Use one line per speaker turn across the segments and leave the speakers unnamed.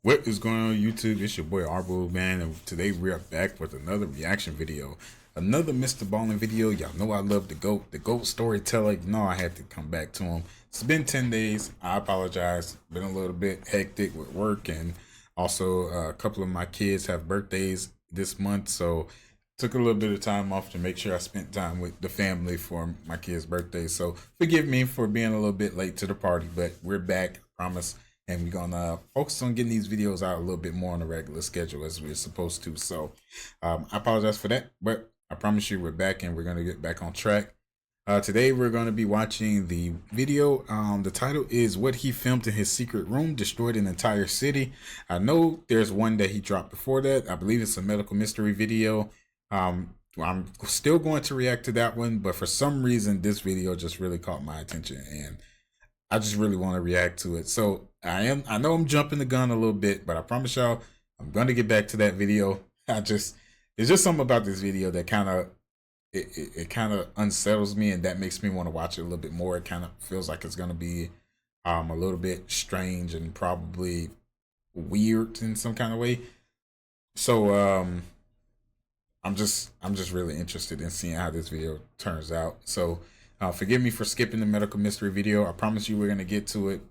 What is going on YouTube? It's your boy Arbo, man, and today we're back with another reaction video. Another Mr.Ballen video. Y'all know I love the GOAT. The GOAT storyteller. You know I had to come back to him. It's been 10 days. I apologize. Been a little bit hectic with work, and also a couple of my kids have birthdays this month, so took a little bit of time off to make sure I spent time with the family for my kids' birthdays. So forgive me for being a little bit late to the party, but we're back, I promise. And we're gonna focus on getting these videos out a little bit more on a regular schedule as we're supposed to. So I apologize for that, but I promise you we're back and we're gonna get back on track. Today we're going to be watching the video. The title is "What He Filmed in His Secret Room Destroyed an Entire City." I know there's one that he dropped before that. I believe it's a medical mystery video. I'm still going to react to that one, but for some reason this video just really caught my attention and I just really want to react to it. So I know I'm jumping the gun a little bit, but I promise y'all I'm going to get back to that video. There's just something about this video that kind of it kind of unsettles me, and that makes me want to watch it a little bit more. It kind of feels like it's going to be a little bit strange and probably weird in some kind of way. So I'm just really interested in seeing how this video turns out. So forgive me for skipping the medical mystery video. I promise you we're gonna get to it.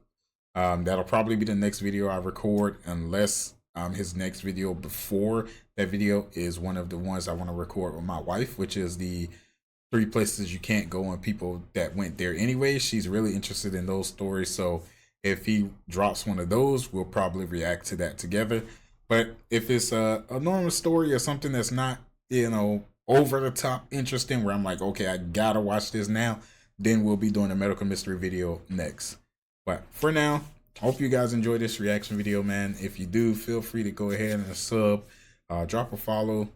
That'll probably be the next video I record, unless his next video before that video is one of the ones I want to record with my wife, which is the 3 places you can't go and people that went there anyway. She's really interested in those stories, so if he drops one of those, we'll probably react to that together. But if it's a normal story or something that's not, you know, over the top interesting, where I'm like, okay, I gotta watch this now, then we'll be doing a medical mystery video next. But for now, hope you guys enjoy this reaction video, man. If you do, feel free to go ahead and sub, drop a follow.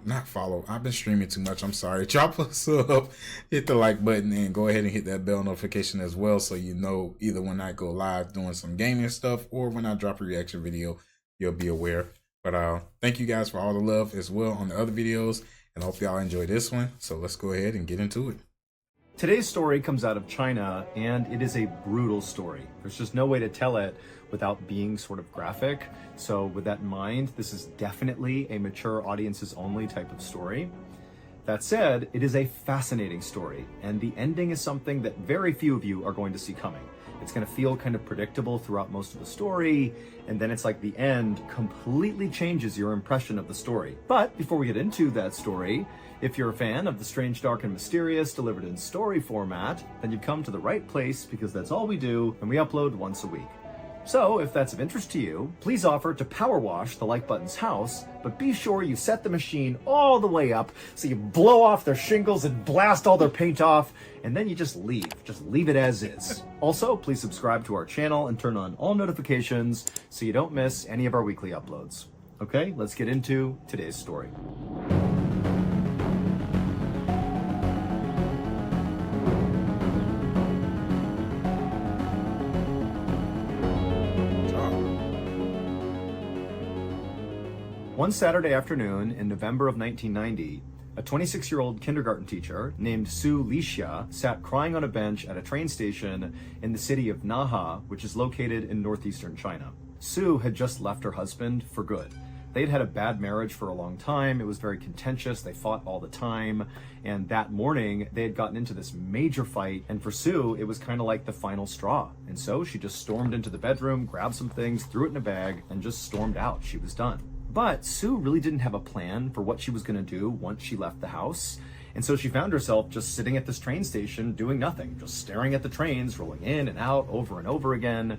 Not follow, I've been streaming too much, I'm sorry. Drop a sub, hit the like button, and go ahead and hit that bell notification as well, so you know either when I go live doing some gaming stuff or when I drop a reaction video, you'll be aware. But thank you guys for all the love as well on the other videos, and I hope y'all enjoy this one. So let's go ahead and get into it.
Today's story comes out of China, and it is a brutal story. There's just no way to tell it without being sort of graphic. So with that in mind, this is definitely a mature audiences only type of story. That said, it is a fascinating story, and the ending is something that very few of you are going to see coming. It's going to feel kind of predictable throughout most of the story, and then it's like the end completely changes your impression of the story. But before we get into that story, if you're a fan of the strange, dark, and mysterious delivered in story format, then you've come to the right place, because that's all we do, and we upload once a week. So if that's of interest to you, please offer to power wash the like button's house, but be sure you set the machine all the way up so you blow off their shingles and blast all their paint off, and then you just leave. Just leave it as is. Also, please subscribe to our channel and turn on all notifications so you don't miss any of our weekly uploads. Okay, let's get into today's story. One Saturday afternoon in November of 1990, a 26-year-old kindergarten teacher named Su Lixia sat crying on a bench at a train station in the city of Naha, which is located in northeastern China. Su had just left her husband for good. They'd had a bad marriage for a long time. It was very contentious. They fought all the time. And that morning, they had gotten into this major fight. And for Su, it was kind of like the final straw. And so she just stormed into the bedroom, grabbed some things, threw it in a bag, and just stormed out. She was done. But Su really didn't have a plan for what she was going to do once she left the house. And so she found herself just sitting at this train station doing nothing, just staring at the trains rolling in and out over and over again.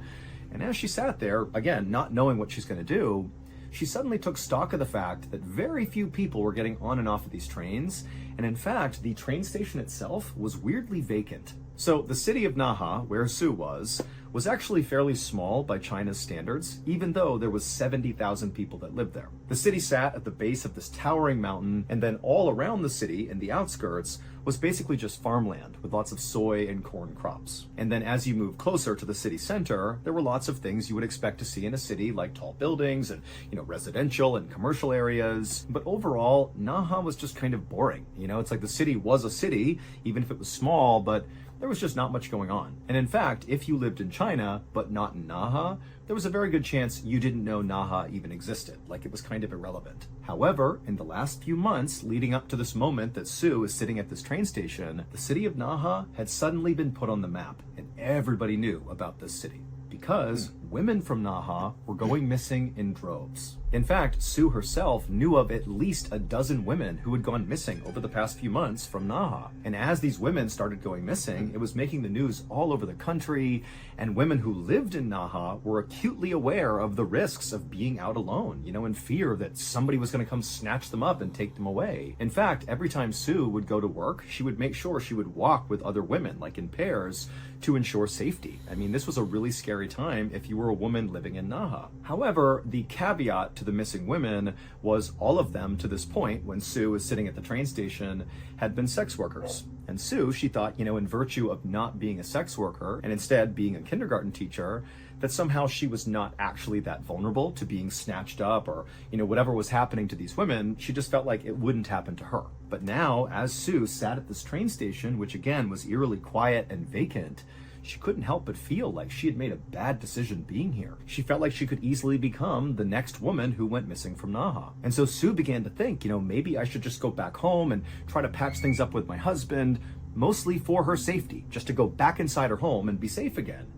And as she sat there, again, not knowing what she's going to do, she suddenly took stock of the fact that very few people were getting on and off of these trains. And in fact, the train station itself was weirdly vacant. So the city of Naha, where Su was actually fairly small by China's standards, even though there was 70,000 people that lived there. The city sat at the base of this towering mountain, and then all around the city in the outskirts was basically just farmland with lots of soy and corn crops. And then as you move closer to the city center, there were lots of things you would expect to see in a city, like tall buildings and, residential and commercial areas. But overall, Naha was just kind of boring. It's like the city was a city, even if it was small, but there was just not much going on. And in fact, if you lived in China, but not in Naha, there was a very good chance you didn't know Naha even existed, like it was kind of irrelevant. However, in the last few months leading up to this moment that Sue is sitting at this train station, the city of Naha had suddenly been put on the map, and everybody knew about this city, because women from Naha were going missing in droves. In fact, Sue herself knew of at least a dozen women who had gone missing over the past few months from Naha. And as these women started going missing, it was making the news all over the country, and women who lived in Naha were acutely aware of the risks of being out alone, in fear that somebody was going to come snatch them up and take them away. In fact, every time Sue would go to work, she would make sure she would walk with other women, like in pairs, to ensure safety. I mean, this was a really scary time if you were a woman living in Naha. However, the caveat to the missing women was all of them to this point, when Sue was sitting at the train station, had been sex workers. And Sue, she thought, in virtue of not being a sex worker and instead being a kindergarten teacher, that somehow she was not actually that vulnerable to being snatched up or, whatever was happening to these women, she just felt like it wouldn't happen to her. But now, as Sue sat at this train station, which again was eerily quiet and vacant, she couldn't help but feel like she had made a bad decision being here. She felt like she could easily become the next woman who went missing from Naha. And so Sue began to think, maybe I should just go back home and try to patch things up with my husband, mostly for her safety, just to go back inside her home and be safe again.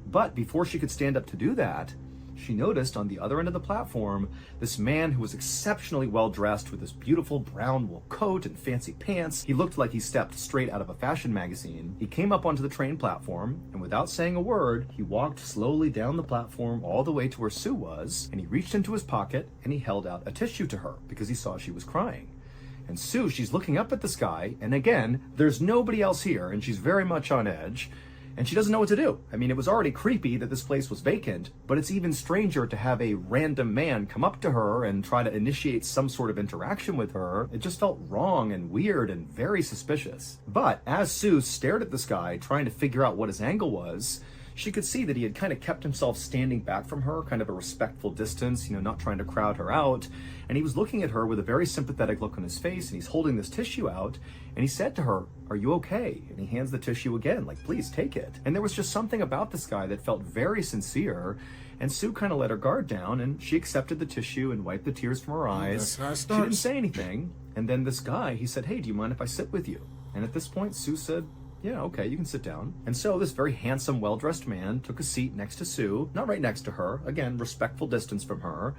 But before she could stand up to do that, she noticed on the other end of the platform this man who was exceptionally well dressed with this beautiful brown wool coat and fancy pants. He looked like he stepped straight out of a fashion magazine. He came up onto the train platform, and without saying a word, he walked slowly down the platform all the way to where Sue was, and he reached into his pocket and he held out a tissue to her because he saw she was crying. And Sue, she's looking up at the sky, and again, there's nobody else here, and she's very much on edge. And she doesn't know what to do. I mean, it was already creepy that this place was vacant, but it's even stranger to have a random man come up to her and try to initiate some sort of interaction with her. It just felt wrong and weird and very suspicious. But as Sue stared at the sky, trying to figure out what his angle was, she could see that he had kind of kept himself standing back from her, kind of a respectful distance, not trying to crowd her out. And he was looking at her with a very sympathetic look on his face, and he's holding this tissue out, and he said to her, "Are you okay?" And he hands the tissue again, like, "Please take it." And there was just something about this guy that felt very sincere, and Sue kind of let her guard down, and she accepted the tissue and wiped the tears from her eyes.
That's how it
She
starts.
didn't say anything. And then this guy, he said, "Hey, do you mind if I sit with you?" And at this point, Sue said, "Yeah, okay, you can sit down." And so this very handsome, well-dressed man took a seat next to Sue, not right next to her, again, respectful distance from her.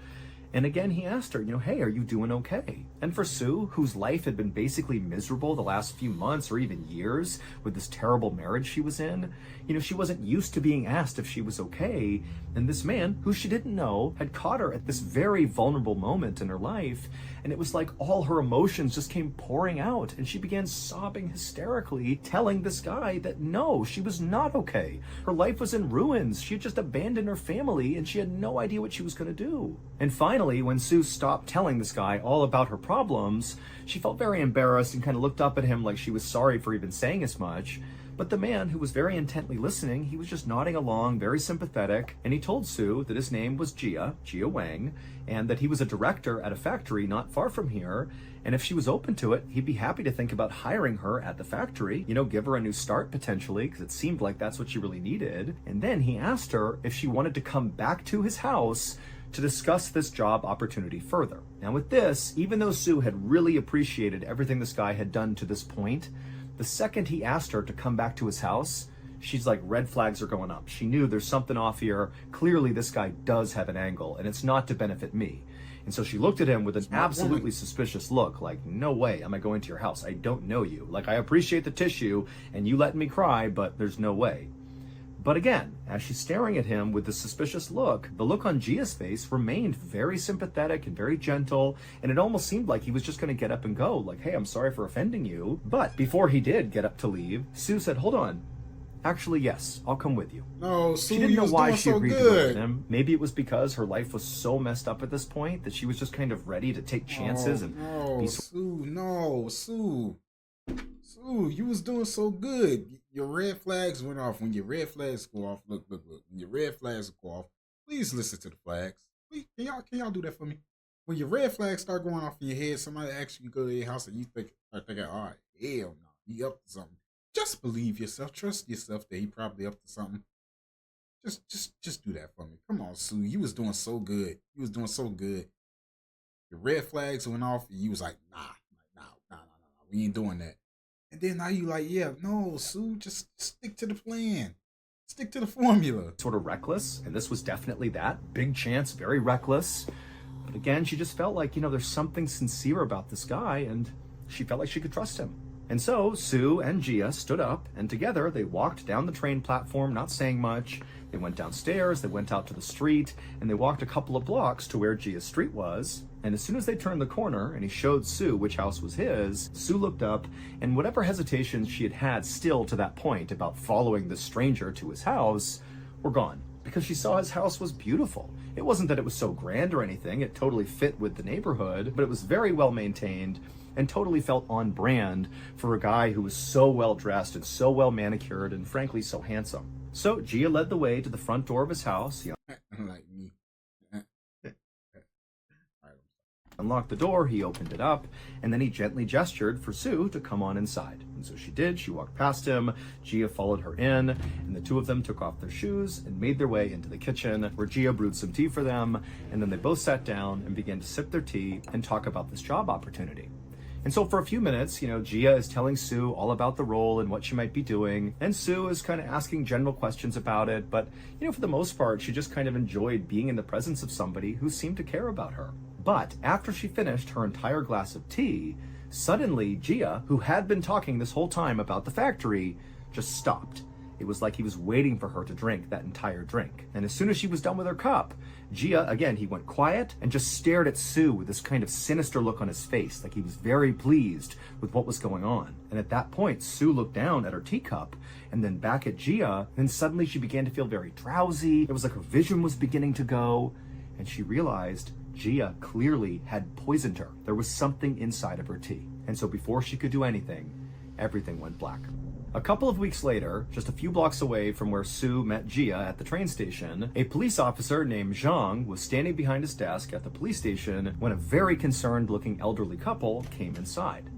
And again, he asked her, "Hey, are you doing okay?" And for Sue, whose life had been basically miserable the last few months or even years with this terrible marriage she was in, she wasn't used to being asked if she was okay. And this man, who she didn't know, had caught her at this very vulnerable moment in her life. And it was like all her emotions just came pouring out. And she began sobbing hysterically, telling this guy that no, she was not okay. Her life was in ruins. She had just abandoned her family and she had no idea what she was going to do. And finally, when Sue stopped telling this guy all about her problems, she felt very embarrassed and kind of looked up at him like she was sorry for even saying as much. But the man, who was very intently listening, he was just nodding along, very sympathetic, and he told Sue that his name was Jia Wang, and that he was a director at a factory not far from here, and if she was open to it, he'd be happy to think about hiring her at the factory, give her a new start potentially, because it seemed like that's what she really needed. And then he asked her if she wanted to come back to his house to discuss this job opportunity further. Now with this, even though Sue had really appreciated everything this guy had done to this point, the second he asked her to come back to his house, she's like, red flags are going up. She knew there's something off here. Clearly this guy does have an angle, and it's not to benefit me. And so she looked at him with an absolutely suspicious look, like, no way am I going to your house. I don't know you. Like, I appreciate the tissue and you letting me cry, but there's no way. But again, as she's staring at him with the suspicious look, the look on Gia's face remained very sympathetic and very gentle, and it almost seemed like he was just going to get up and go, like, "Hey, I'm sorry for offending you." But before he did get up to leave, Sue said, "Hold on. Actually, yes, I'll come with you."
No, Sue,
She didn't know
was
why
doing
she
so
agreed to go with
good.
him. Maybe it was because her life was so messed up at this point that she was just kind of ready to take chances and be
Sue, no, Sue. Sue, you was doing so good. Your red flags went off. When your red flags go off, look. When your red flags go off, please listen to the flags. Please, can y'all do that for me? When your red flags start going off in your head, somebody asks you to go to your house and you think, all right, hell no, he up to something. Just believe yourself. Trust yourself that he probably up to something. Just do that for me. Come on, Sue. You was doing so good. You was doing so good. The red flags went off, and you was like, nah. We ain't doing that. And then now you like, yeah, no, Sue, just stick to the plan. Stick to the formula.
Sort of reckless, and this was definitely that. Big chance, very reckless. But again, she just felt like, there's something sincere about this guy, and she felt like she could trust him. And so Sue and Gia stood up, and together they walked down the train platform, not saying much. They went downstairs, they went out to the street, and they walked a couple of blocks to where Gia's street was. And as soon as they turned the corner and he showed Sue which house was his, Sue looked up, and whatever hesitations she had had still to that point about following the stranger to his house were gone, because she saw his house was beautiful. It wasn't that it was so grand or anything, it totally fit with the neighborhood, but it was very well maintained and totally felt on brand for a guy who was so well dressed and so well manicured and frankly so handsome. So Gia led the way to the front door of his house.
Like me.
Unlocked the door, he opened it up, and then he gently gestured for Sue to come on inside. And so she did. She walked past him, Gia followed her in, and the two of them took off their shoes and made their way into the kitchen, where Gia brewed some tea for them, and then they both sat down and began to sip their tea and talk about this job opportunity. And so for a few minutes, Gia is telling Sue all about the role and what she might be doing, and Sue is kind of asking general questions about it, but, for the most part, she just kind of enjoyed being in the presence of somebody who seemed to care about her. But after she finished her entire glass of tea, suddenly Gia, who had been talking this whole time about the factory, just stopped. It was like he was waiting for her to drink that entire drink. And as soon as she was done with her cup, Gia, again, he went quiet and just stared at Sue with this kind of sinister look on his face, like he was very pleased with what was going on. And at that point, Sue looked down at her teacup and then back at Gia, and suddenly she began to feel very drowsy. It was like her vision was beginning to go, and she realized Gia clearly had poisoned her. There was something inside of her tea. And so before she could do anything, everything went black. A couple of weeks later, just a few blocks away from where Sue met Gia at the train station, a police officer named Zhang was standing behind his desk at the police station when a very concerned-looking elderly couple came inside.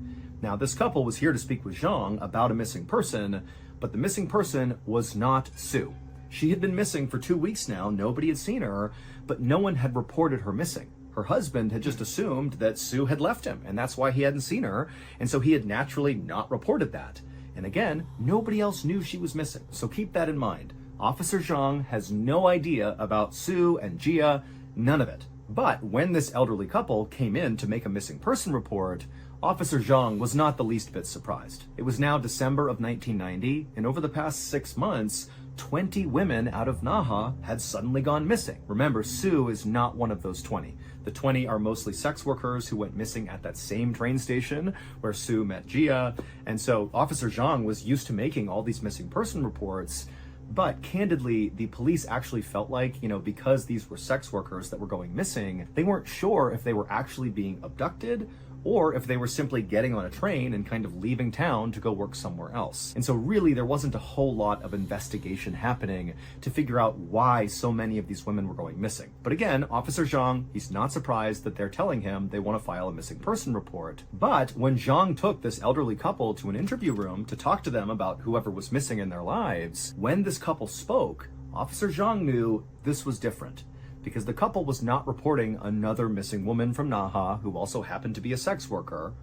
Now, this couple was here to speak with Zhang about a missing person, but the missing person was not Sue. She had been missing for 2 weeks now, nobody had seen her, but no one had reported her missing. Her husband had just assumed that Sue had left him, and that's why he hadn't seen her, and so he had naturally not reported that. And again, nobody else knew she was missing, so keep that in mind. Officer Zhang has no idea about Sue and Gia, none of it. But when this elderly couple came in to make a missing person report, Officer Zhang was not the least bit surprised. It was now December of 1990, and over the past 6 months, 20 women out of Naha had suddenly gone missing. Remember, Sue is not one of those 20. The 20 are mostly sex workers who went missing at that same train station where Sue met Gia. And so Officer Zhang was used to making all these missing person reports. But candidly, the police actually felt like, because these were sex workers that were going missing, they weren't sure if they were actually being abducted or if they were simply getting on a train and kind of leaving town to go work somewhere else. And so really there wasn't a whole lot of investigation happening to figure out why so many of these women were going missing. But again, Officer Zhang, he's not surprised that they're telling him they want to file a missing person report. But when Zhang took this elderly couple to an interview room to talk to them about whoever was missing in their lives, when this couple spoke, Officer Zhang knew this was different, because the couple was not reporting another missing woman from Naha who also happened to be a sex worker.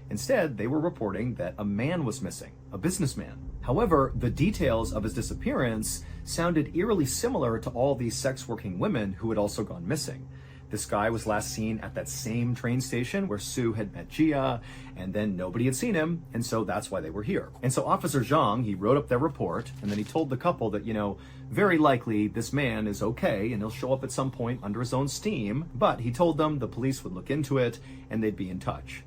Instead, they were reporting that a man was missing, a businessman. However, the details of his disappearance sounded eerily similar to all these sex working women who had also gone missing. This guy was last seen at that same train station where Sue had met Gia, and then nobody had seen him, and so that's why they were here. And so Officer Zhang, he wrote up their report, and then he told the couple that, very likely this man is okay, and he'll show up at some point under his own steam, but he told them the police would look into it, and they'd be in touch.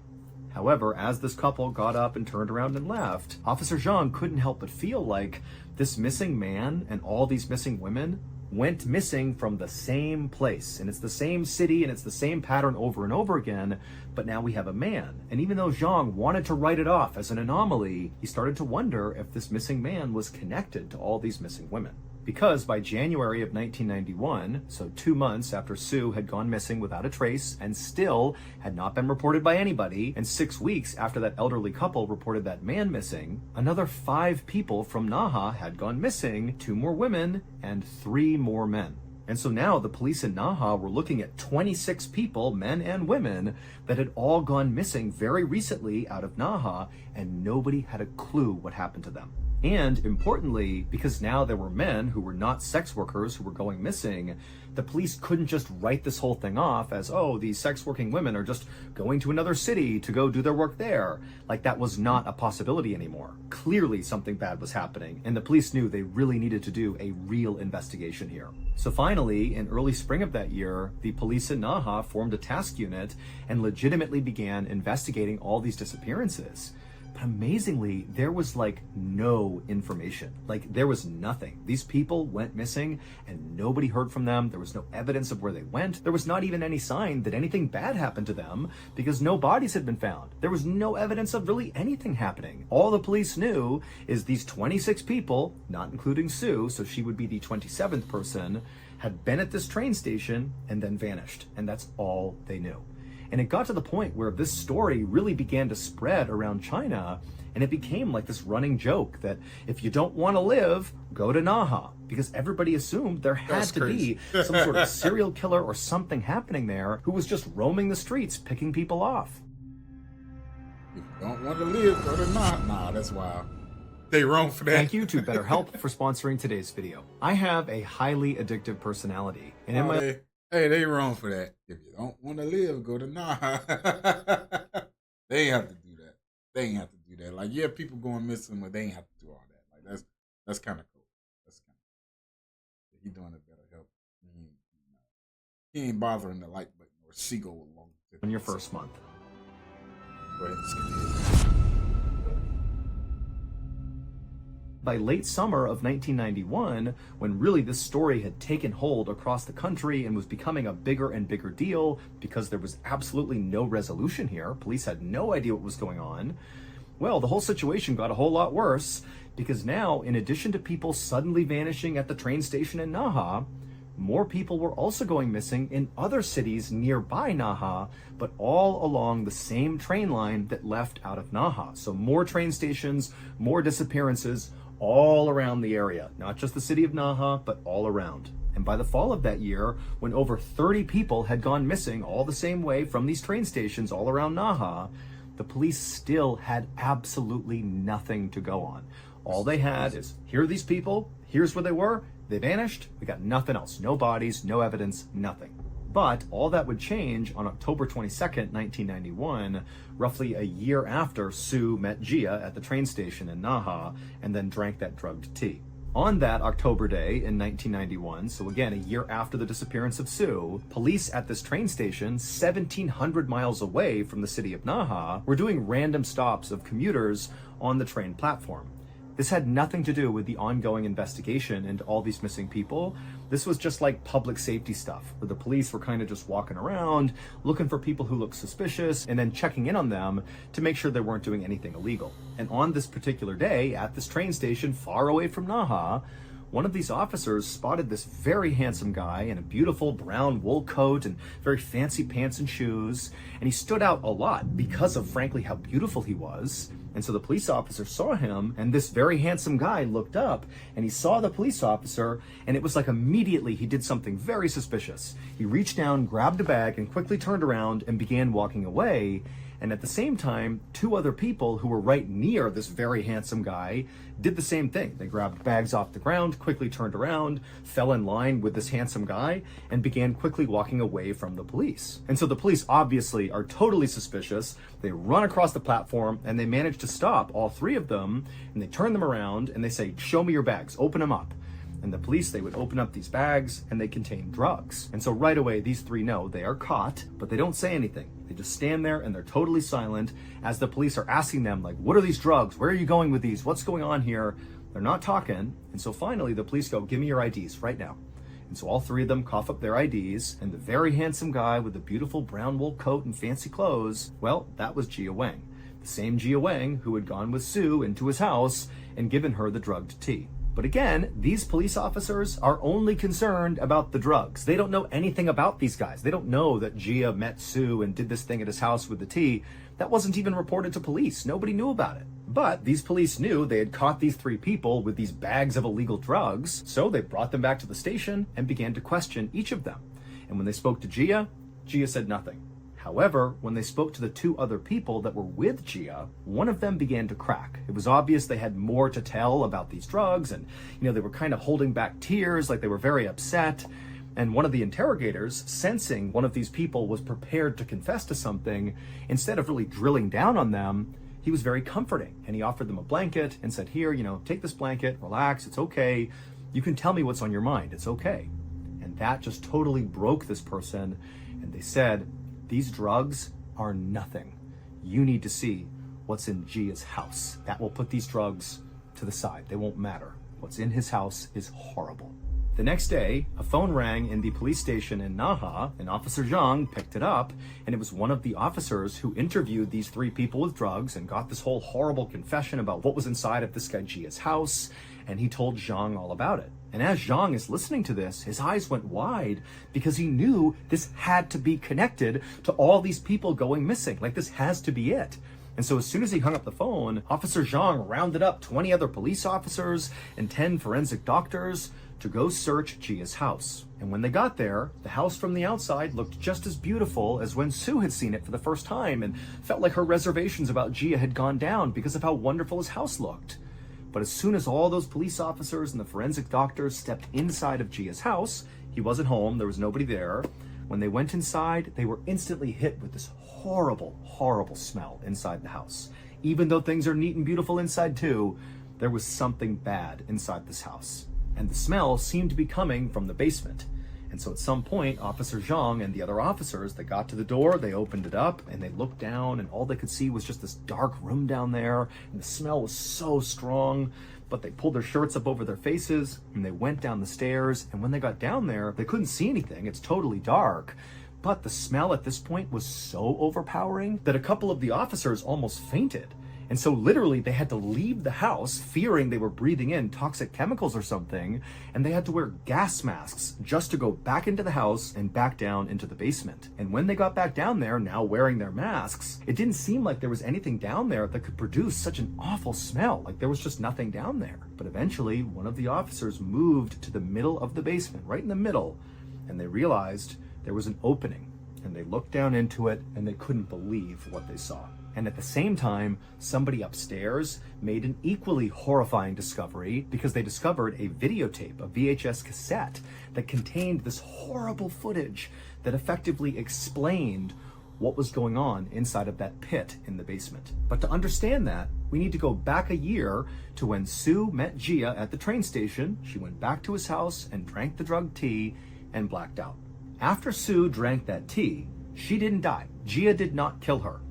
However, as this couple got up and turned around and left, Officer Zhang couldn't help but feel like this missing man and all these missing women went missing from the same place, and it's the same city and it's the same pattern over and over again, but now we have a man. And even though Zhang wanted to write it off as an anomaly, he started to wonder if this missing man was connected to all these missing women. Because by January of 1991, so 2 months after Sue had gone missing without a trace and still had not been reported by anybody, and 6 weeks after that elderly couple reported that man missing, another 5 people from Naha had gone missing, 2 more women and 3 more men. And so now the police in Naha were looking at 26 people, men and women, that had all gone missing very recently out of Naha, and nobody had a clue what happened to them. And importantly, because now there were men who were not sex workers who were going missing, the police couldn't just write this whole thing off as, oh, these sex working women are just going to another city to go do their work there. Like that was not a possibility anymore. Clearly something bad was happening, and the police knew they really needed to do a real investigation here. So finally, in early spring of that year, the police in Naha formed a task unit and legitimately began investigating all these disappearances. But amazingly, there was like no information. Like there was nothing. These people went missing and nobody heard from them. There was no evidence of where they went. There was not even any sign that anything bad happened to them because no bodies had been found. There was no evidence of really anything happening. All the police knew is these 26 people, not including Sue, so she would be the 27th person, had been at this train station and then vanished. And that's all they knew. And it got to the point where this story really began to spread around China, and it became like this running joke that if you don't want to live, go to Naha, because everybody assumed there had to be some sort of serial killer or something happening there who was just roaming the streets, picking people off.
If you don't want to live, go to Naha. Nah, that's wild. They wrong for that.
Thank you to BetterHelp for sponsoring today's video. I have a highly addictive personality, and in my
Hey, they wrong for that. If you don't want to live, go to Naha. They ain't have to do that. They ain't have to do that. Like, yeah, people going missing, but they ain't have to do all that. Like, that's kind of cool. That's kind of cool. He doing it better help. He ain't bothering the like button or she go along with it.
On your first month.
Go ahead and skip it.
By late summer of 1991, when really this story had taken hold across the country and was becoming a bigger and bigger deal because there was absolutely no resolution here, police had no idea what was going on, well, the whole situation got a whole lot worse because now, in addition to people suddenly vanishing at the train station in Naha, more people were also going missing in other cities nearby Naha, but all along the same train line that left out of Naha. So more train stations, more disappearances, all around the area, not just the city of Naha, but all around. And by the fall of that year, when over 30 people had gone missing all the same way from these train stations all around Naha, the police still had absolutely nothing to go on. All they had is, here are these people, here's where they were, they vanished, we got nothing else, no bodies, no evidence, nothing. But all that would change on October 22nd, 1991, roughly a year after Sue met Gia at the train station in Naha and then drank that drugged tea. On that October day in 1991, so again, a year after the disappearance of Sue, police at this train station, 1,700 miles away from the city of Naha, were doing random stops of commuters on the train platform. This had nothing to do with the ongoing investigation into all these missing people. This was just like public safety stuff, where the police were kind of just walking around, looking for people who looked suspicious, and then checking in on them to make sure they weren't doing anything illegal. And on this particular day, at this train station far away from Naha, one of these officers spotted this very handsome guy in a beautiful brown wool coat and very fancy pants and shoes, and he stood out a lot because of, frankly, how beautiful he was. And so the police officer saw him, and this very handsome guy looked up, and he saw the police officer, and it was like immediately he did something very suspicious. He reached down, grabbed a bag, and quickly turned around and began walking away. And at the same time, 2 other people who were right near this very handsome guy did the same thing. They grabbed bags off the ground, quickly turned around, fell in line with this handsome guy, and began quickly walking away from the police. And so the police obviously are totally suspicious. They run across the platform, and they manage to stop all 3 of them, and they turn them around, and they say, "Show me your bags, open them up." And the police, they would open up these bags and they contain drugs. And so right away, these 3 know they are caught, but they don't say anything. They just stand there and they're totally silent as the police are asking them, like, what are these drugs? Where are you going with these? What's going on here? They're not talking. And so finally the police go, "Give me your IDs right now." And so all 3 of them cough up their IDs, and the very handsome guy with the beautiful brown wool coat and fancy clothes, well, that was Gia Wang. The same Gia Wang who had gone with Sue into his house and given her the drugged tea. But again, these police officers are only concerned about the drugs. They don't know anything about these guys. They don't know that Gia met Sue and did this thing at his house with the tea. That wasn't even reported to police. Nobody knew about it. But these police knew they had caught these three people with these bags of illegal drugs, so they brought them back to the station and began to question each of them. And when they spoke to Gia, Gia said nothing. However, when they spoke to the two other people that were with Gia, one of them began to crack. It was obvious they had more to tell about these drugs, and they were kind of holding back tears, like they were very upset. And one of the interrogators, sensing one of these people was prepared to confess to something, instead of really drilling down on them, he was very comforting. And he offered them a blanket and said, here, take this blanket, relax, it's okay. You can tell me what's on your mind, it's okay. And that just totally broke this person. And they said, these drugs are nothing. You need to see what's in Gia's house. That will put these drugs to the side. They won't matter. What's in his house is horrible. The next day, a phone rang in the police station in Naha, and Officer Zhang picked it up, and it was one of the officers who interviewed these three people with drugs and got this whole horrible confession about what was inside of this guy Gia's house, and he told Zhang all about it. And as Zhang is listening to this, his eyes went wide because he knew this had to be connected to all these people going missing. Like, this has to be it. And so as soon as he hung up the phone, Officer Zhang rounded up 20 other police officers and 10 forensic doctors to go search Gia's house. And when they got there, the house from the outside looked just as beautiful as when Sue had seen it for the first time and felt like her reservations about Gia had gone down because of how wonderful his house looked. But as soon as all those police officers and the forensic doctors stepped inside of Gia's house, he wasn't home, there was nobody there. When they went inside, they were instantly hit with this horrible, horrible smell inside the house. Even though things are neat and beautiful inside too, there was something bad inside this house. And the smell seemed to be coming from the basement. And so at some point, Officer Zhang and the other officers, they got to the door, they opened it up, and they looked down, and all they could see was just this dark room down there, and the smell was so strong. But they pulled their shirts up over their faces, and they went down the stairs, and when they got down there, they couldn't see anything, it's totally dark. But the smell at this point was so overpowering that a couple of the officers almost fainted. And so literally they had to leave the house fearing they were breathing in toxic chemicals or something, and they had to wear gas masks just to go back into the house and back down into the basement. And when they got back down there, now wearing their masks, it didn't seem like there was anything down there that could produce such an awful smell. Like there was just nothing down there. But eventually one of the officers moved to the middle of the basement, right in the middle, and they realized there was an opening. And they looked down into it and they couldn't believe what they saw. And at the same time, somebody upstairs made an equally horrifying discovery because they discovered a videotape, a VHS cassette, that contained this horrible footage that effectively explained what was going on inside of that pit in the basement. But to understand that, we need to go back a year to when Sue met Gia at the train station. She went back to his house and drank the drug tea and blacked out. After Sue drank that tea, she didn't die. Gia did not kill her.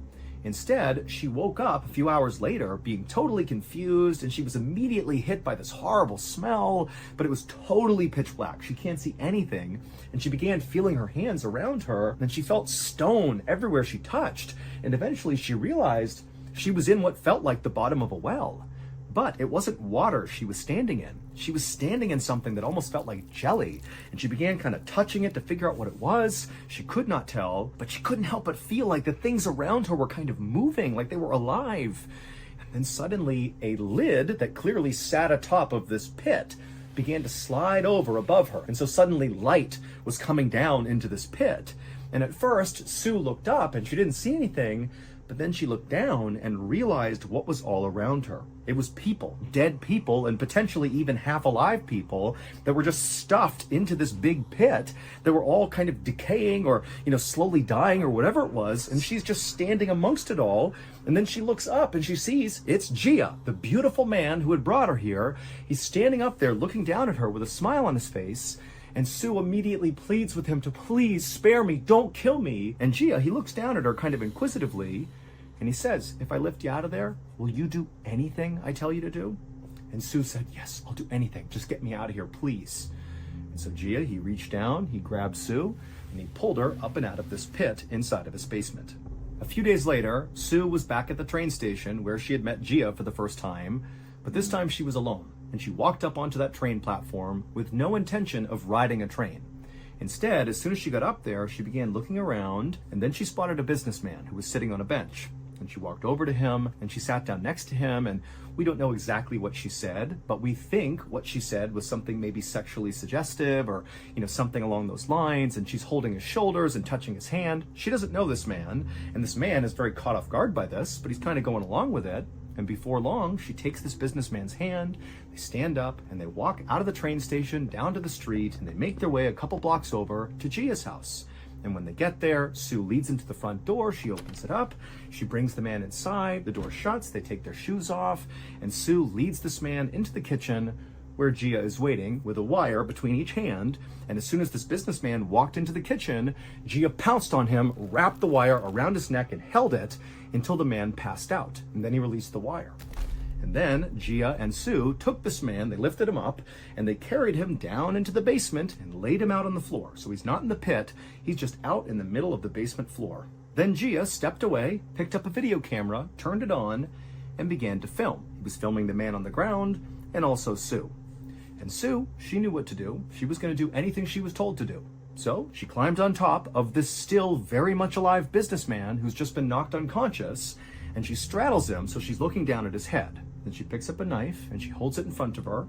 Instead, she woke up a few hours later being totally confused, and she was immediately hit by this horrible smell, but it was totally pitch black. She can't see anything, and she began feeling her hands around her, and she felt stone everywhere she touched, and eventually she realized she was in what felt like the bottom of a well. But it wasn't water she was standing in. She was standing in something that almost felt like jelly, and she began kind of touching it to figure out what it was. She could not tell, but she couldn't help but feel like the things around her were kind of moving, like they were alive. And then suddenly a lid that clearly sat atop of this pit began to slide over above her. And so suddenly light was coming down into this pit. And at first, Sue looked up and she didn't see anything, but then she looked down and realized what was all around her. It was people, dead people, and potentially even half alive people that were just stuffed into this big pit that were all kind of decaying or, slowly dying or whatever it was. And she's just standing amongst it all. And then she looks up and she sees it's Gia, the beautiful man who had brought her here. He's standing up there looking down at her with a smile on his face. And Sue immediately pleads with him to please spare me, don't kill me. And Gia, he looks down at her kind of inquisitively, and he says, if I lift you out of there, will you do anything I tell you to do? And Sue said, yes, I'll do anything. Just get me out of here, please. And so Gia, he reached down, he grabbed Sue, and he pulled her up and out of this pit inside of his basement. A few days later, Sue was back at the train station where she had met Gia for the first time, but this time she was alone. and she walked up onto that train platform with no intention of riding a train. Instead, as soon as she got up there, she began looking around, and then she spotted a businessman who was sitting on a bench. And she walked over to him, and she sat down next to him, and we don't know exactly what she said, but we think what she said was something maybe sexually suggestive or, something along those lines, and she's holding his shoulders and touching his hand. She doesn't know this man, and this man is very caught off guard by this, but he's kind of going along with it. And before long, she takes this businessman's hand, they stand up, and they walk out of the train station down to the street, and they make their way a couple blocks over to Gia's house. And when they get there, Sue leads into the front door, she opens it up, she brings the man inside, the door shuts, they take their shoes off, and Sue leads this man into the kitchen where Gia is waiting with a wire between each hand. And as soon as this businessman walked into the kitchen, Gia pounced on him, wrapped the wire around his neck and held it until the man passed out. And then he released the wire. And then Gia and Sue took this man, they lifted him up, and they carried him down into the basement and laid him out on the floor. So he's not in the pit, he's just out in the middle of the basement floor. Then Gia stepped away, picked up a video camera, turned it on, and began to film. He was filming the man on the ground and also Sue. And Sue, she knew what to do. She was going to do anything she was told to do. So she climbed on top of this still very much alive businessman who's just been knocked unconscious, and she straddles him so she's looking down at his head. Then she picks up a knife and she holds it in front of her,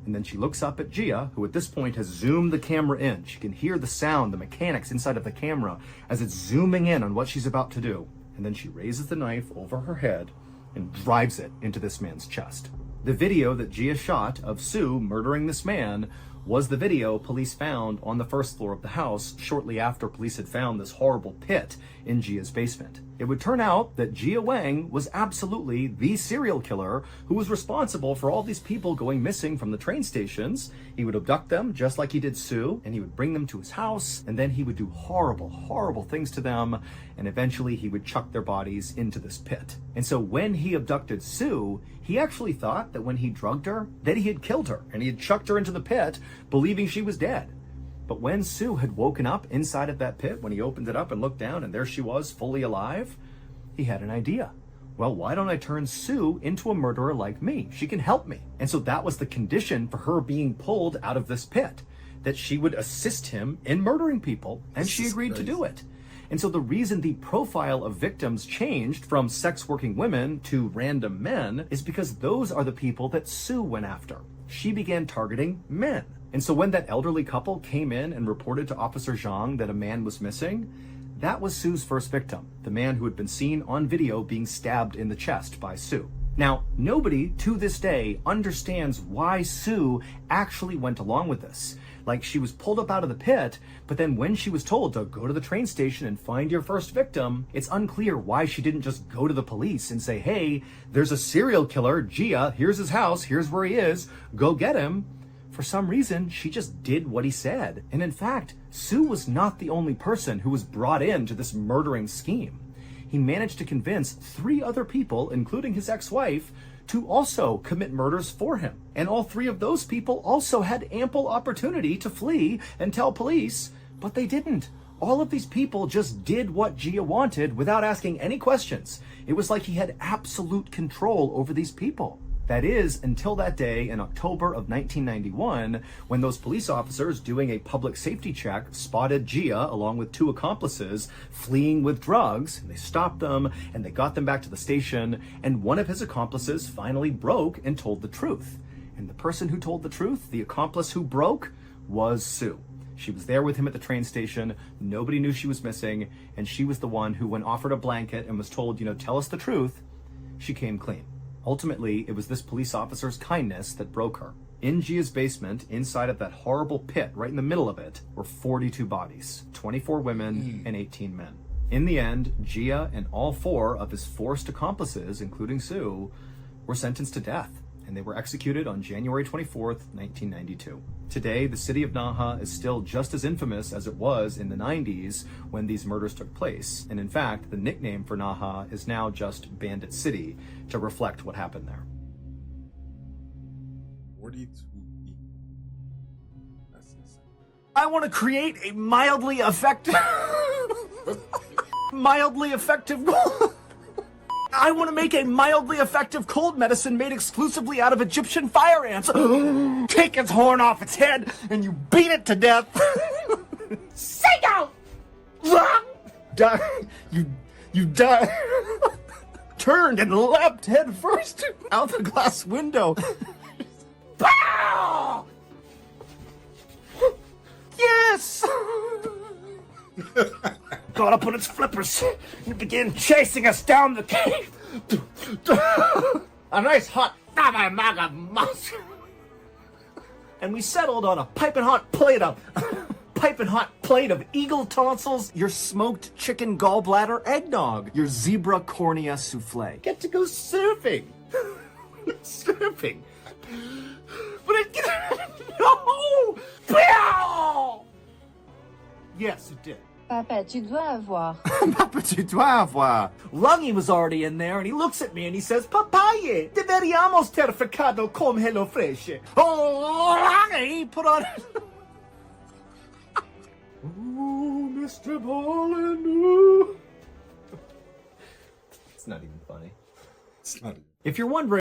and then she looks up at Gia, who at this point has zoomed the camera in. She can hear the sound, the mechanics inside of the camera as it's zooming in on what she's about to do. And then she raises the knife over her head and drives it into this man's chest. The video that Gia shot of Sue murdering this man was the video police found on the first floor of the house shortly after police had found this horrible pit in Gia's basement. It would turn out that Gia Wang was absolutely the serial killer who was responsible for all these people going missing from the train stations. He would abduct them just like he did Sue, and he would bring them to his house, and then he would do horrible, horrible things to them, and eventually he would chuck their bodies into this pit. And so when he abducted Sue, he actually thought that when he drugged her, that he had killed her, and he had chucked her into the pit, believing she was dead. But when Sue had woken up inside of that pit, when he opened it up and looked down and there she was, fully alive, he had an idea. Well, why don't I turn Sue into a murderer like me? She can help me. And so that was the condition for her being pulled out of this pit, that she would assist him in murdering people, and she agreed to do it. And so the reason the profile of victims changed from sex working women to random men is because those are the people that Sue went after. She began targeting men. And so when that elderly couple came in and reported to Officer Zhang that a man was missing, that was Sue's first victim, the man who had been seen on video being stabbed in the chest by Sue. Now, nobody to this day understands why Sue actually went along with this. Like, she was pulled up out of the pit, but then when she was told to go to the train station and find your first victim, it's unclear why she didn't just go to the police and say, hey, there's a serial killer, Gia, here's his house, here's where he is, go get him. For some reason, she just did what he said. And in fact, Sue was not the only person who was brought into this murdering scheme. He managed to convince 3 other people, including his ex-wife, to also commit murders for him. And all 3 of those people also had ample opportunity to flee and tell police, but they didn't. All of these people just did what Gia wanted without asking any questions. It was like he had absolute control over these people. That is, until that day in October of 1991, when those police officers doing a public safety check spotted Gia along with 2 accomplices fleeing with drugs, and they stopped them and they got them back to the station, and one of his accomplices finally broke and told the truth. And the person who told the truth, the accomplice who broke, was Sue. She was there with him at the train station, nobody knew she was missing, and she was the one who, when offered a blanket and was told, tell us the truth, she came clean. Ultimately, it was this police officer's kindness that broke her. In Gia's basement, inside of that horrible pit, right in the middle of it, were 42 bodies, 24 women and 18 men. In the end, Gia and all 4 of his forced accomplices, including Sue, were sentenced to death, and they were executed on January 24th, 1992. Today, the city of Naha is still just as infamous as it was in the 90s when these murders took place. And in fact, the nickname for Naha is now just Bandit City to reflect what happened there.
42 people. That's insane.
I want to create a mildly effective... mildly effective goal.
I want to make a mildly effective cold medicine made exclusively out of Egyptian fire ants. Take its horn off its head and you beat it to death. Singo! You die. Turned and leapt head first out the glass window. Pow! Yes! Got up on its flippers and began chasing us down the cave. A nice hot maga musk. And we settled on a piping hot plate of eagle tonsils, your smoked chicken gallbladder eggnog, your zebra cornea souffle. Get to go surfing. Surfing. But no! Pow! Yes, it did.
Papa, tu dois avoir.
Papa, tu dois avoir. Lungy was already in there, and he looks at me and he says, Papaye, deveríamos ter ficado con Hello Fresh. Oh, Lungy, put on... Ooh, Mr. Ballen. Ooh. It's not even funny.
It's not even.
If you're wondering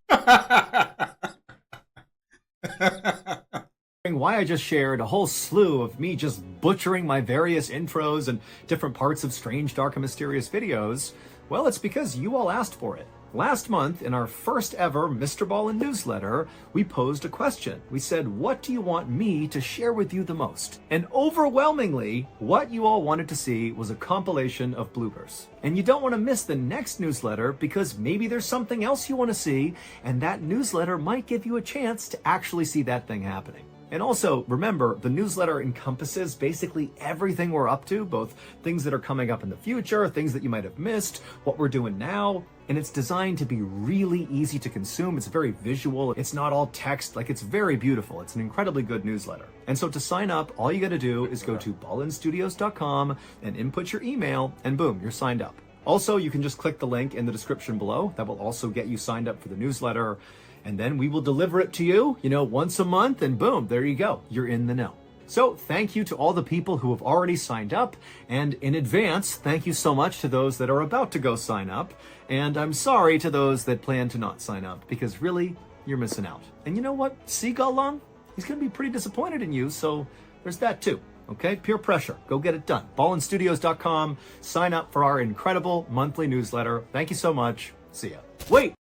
why I just shared a whole slew of me just butchering my various intros and different parts of strange, dark, and mysterious videos, well, it's because you all asked for it. Last month, in our first ever Mr. Ballen newsletter, we posed a question. We said, what do you want me to share with you the most? And overwhelmingly, what you all wanted to see was a compilation of bloopers. And you don't want to miss the next newsletter because maybe there's something else you want to see, and that newsletter might give you a chance to actually see that thing happening. And also, remember, the newsletter encompasses basically everything we're up to, both things that are coming up in the future, things that you might have missed, what we're doing now, and it's designed to be really easy to consume. It's very visual. It's not all text. Like, it's very beautiful. It's an incredibly good newsletter. And so to sign up, all you got to do is go to ballenstudios.com and input your email, and boom, you're signed up. Also, you can just click the link in the description below. That will also get you signed up for the newsletter. And then we will deliver it to you, once a month, and boom, there you go. You're in the know. So thank you to all the people who have already signed up. And in advance, thank you so much to those that are about to go sign up. And I'm sorry to those that plan to not sign up, because really, you're missing out. And you know what? Seagull Lung, he's going to be pretty disappointed in you, so there's that too. Okay? Peer pressure. Go get it done. ballenstudios.com. Sign up for our incredible monthly newsletter. Thank you so much. See ya. Wait!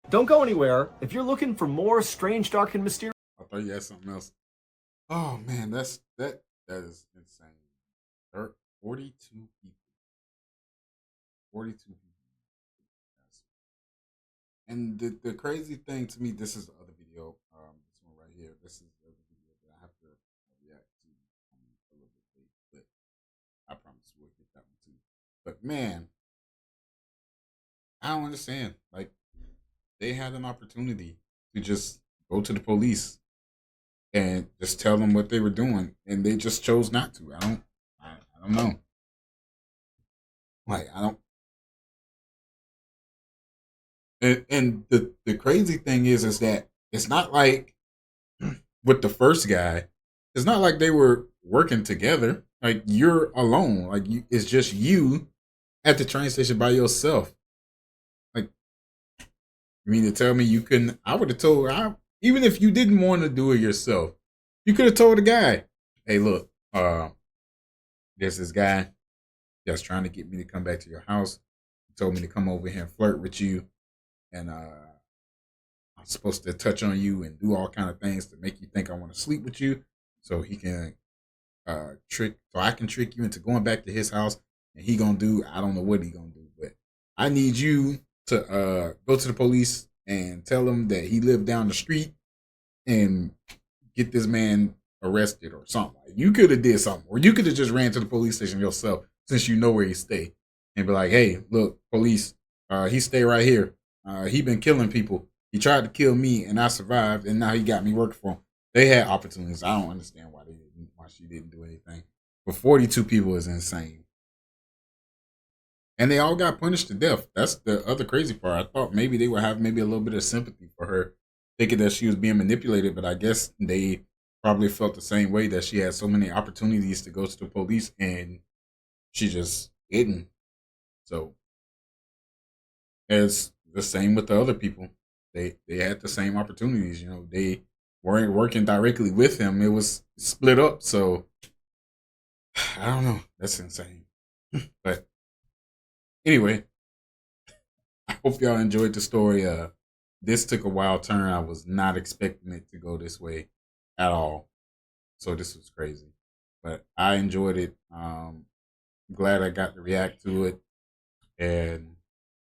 Don't go anywhere. If you're looking for more strange, dark, and mysterious...
I thought you had something else. Oh man, that is insane. 42 people. 42 people. And the crazy thing to me, this is the other video. This one right here. This is the other video that I have to react to a little bit late, but I promise we'll get that one too. But man, I don't understand. Like, they had an opportunity to just go to the police and just tell them what they were doing, and they just chose not to. I don't know. Like, I don't. And the crazy thing is that it's not like with the first guy, it's not like they were working together. Like, you're alone. Like, it's just you at the train station by yourself. Like, you mean to tell me you couldn't? I would have told. Even if you didn't want to do it yourself, you could have told the guy, "Hey, look, there's this guy that's trying to get me to come back to your house. He told me to come over here and flirt with you, and I'm supposed to touch on you and do all kind of things to make you think I want to sleep with you, so he can I can trick you into going back to his house, and he gonna do, I don't know what he gonna do, but I need you to go to the police and tell him that he lived down the street and get this man arrested or something." You could have did something, or you could have just ran to the police station yourself, since you know where he stay, and be like, "Hey, look, police, he stay right here. He been killing people. He tried to kill me, and I survived, and now he got me working for him." They had opportunities. I don't understand why she didn't do anything. But 42 people is insane. And they all got punished to death. That's the other crazy part. I thought maybe they would have maybe a little bit of sympathy for her, thinking that she was being manipulated, but I guess they probably felt the same way, that she had so many opportunities to go to the police and she just didn't. So as the same with the other people. They had the same opportunities. You know, they weren't working directly with him. It was split up. So I don't know. That's insane. But anyway, I hope y'all enjoyed the story. This took a wild turn. I was not expecting it to go this way at all. So this was crazy. But I enjoyed it. Glad I got to react to it. And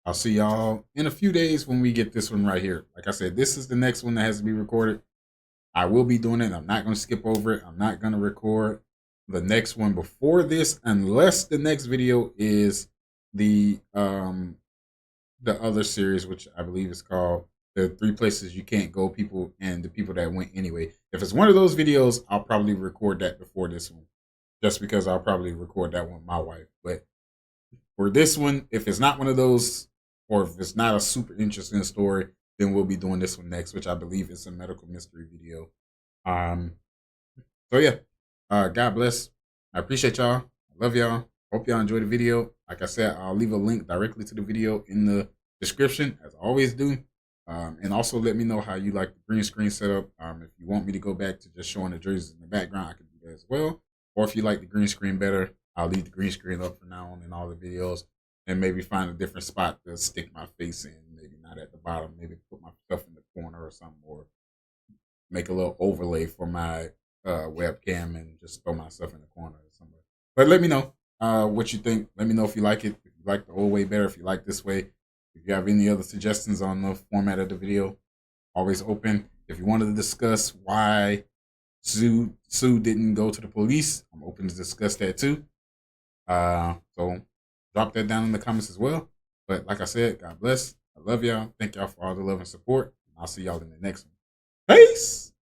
I'll see y'all in a few days when we get this one right here. Like I said, this is the next one that has to be recorded. I will be doing it. I'm not going to skip over it. I'm not going to record the next one before this, unless the next video is the other series, which I believe is called The 3 Places You Can't Go People and the People That Went Anyway. If it's one of those videos, I'll probably record that before this one, just because I'll probably record that one with my wife. But for this one, if it's not one of those, or if it's not a super interesting story, then we'll be doing this one next, which I believe is a medical mystery video. So yeah, God bless. I appreciate y'all. I love y'all. Hope y'all enjoyed the video. Like I said, I'll leave a link directly to the video in the description, as I always do. And also let me know how you like the green screen setup. If you want me to go back to just showing the jerseys in the background, I can do that as well. Or if you like the green screen better, I'll leave the green screen up for now on in all the videos, and maybe find a different spot to stick my face in. Maybe not at the bottom. Maybe put my stuff in the corner or something, or make a little overlay for my webcam and just throw my stuff in the corner or somewhere. But let me know what you think. Let me know if you like it. If you like the old way better, if you like this way. If you have any other suggestions on the format of the video, always open. If you wanted to discuss why Sue didn't go to the police, I'm open to discuss that too. So drop that down in the comments as well. But like I said, God bless. I love y'all. Thank y'all for all the love and support. I'll see y'all in the next one. Peace.